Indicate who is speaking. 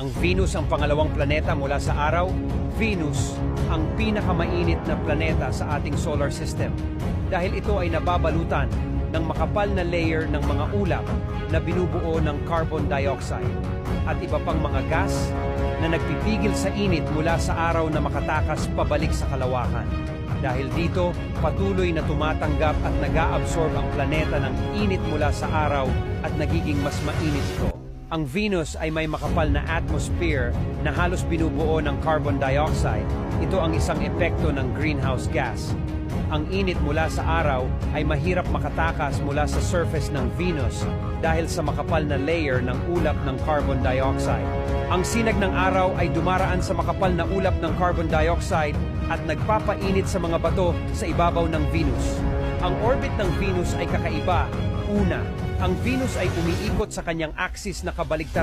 Speaker 1: Ang Venus ang pangalawang planeta mula sa araw. Venus ang pinakamainit na planeta sa ating solar system dahil ito ay nababalutan ng makapal na layer ng mga ulap na binubuo ng carbon dioxide at iba pang mga gas na nagpipigil sa init mula sa araw na makatakas pabalik sa kalawakan. Dahil dito, patuloy na tumatanggap at nag-aabsorb ang planeta ng init mula sa araw at nagiging mas mainit ito. Ang Venus ay may makapal na atmosphere na halos binubuo ng carbon dioxide. Ito ang isang epekto ng greenhouse gas. Ang init mula sa araw ay mahirap makatakas mula sa surface ng Venus dahil sa makapal na layer ng ulap ng carbon dioxide. Ang sinag ng araw ay dumaraan sa makapal na ulap ng carbon dioxide at nagpapainit sa mga bato sa ibabaw ng Venus. Ang orbit ng Venus ay kakaiba. Una, ang Venus ay umiikot sa kanyang axis na kabaligtaran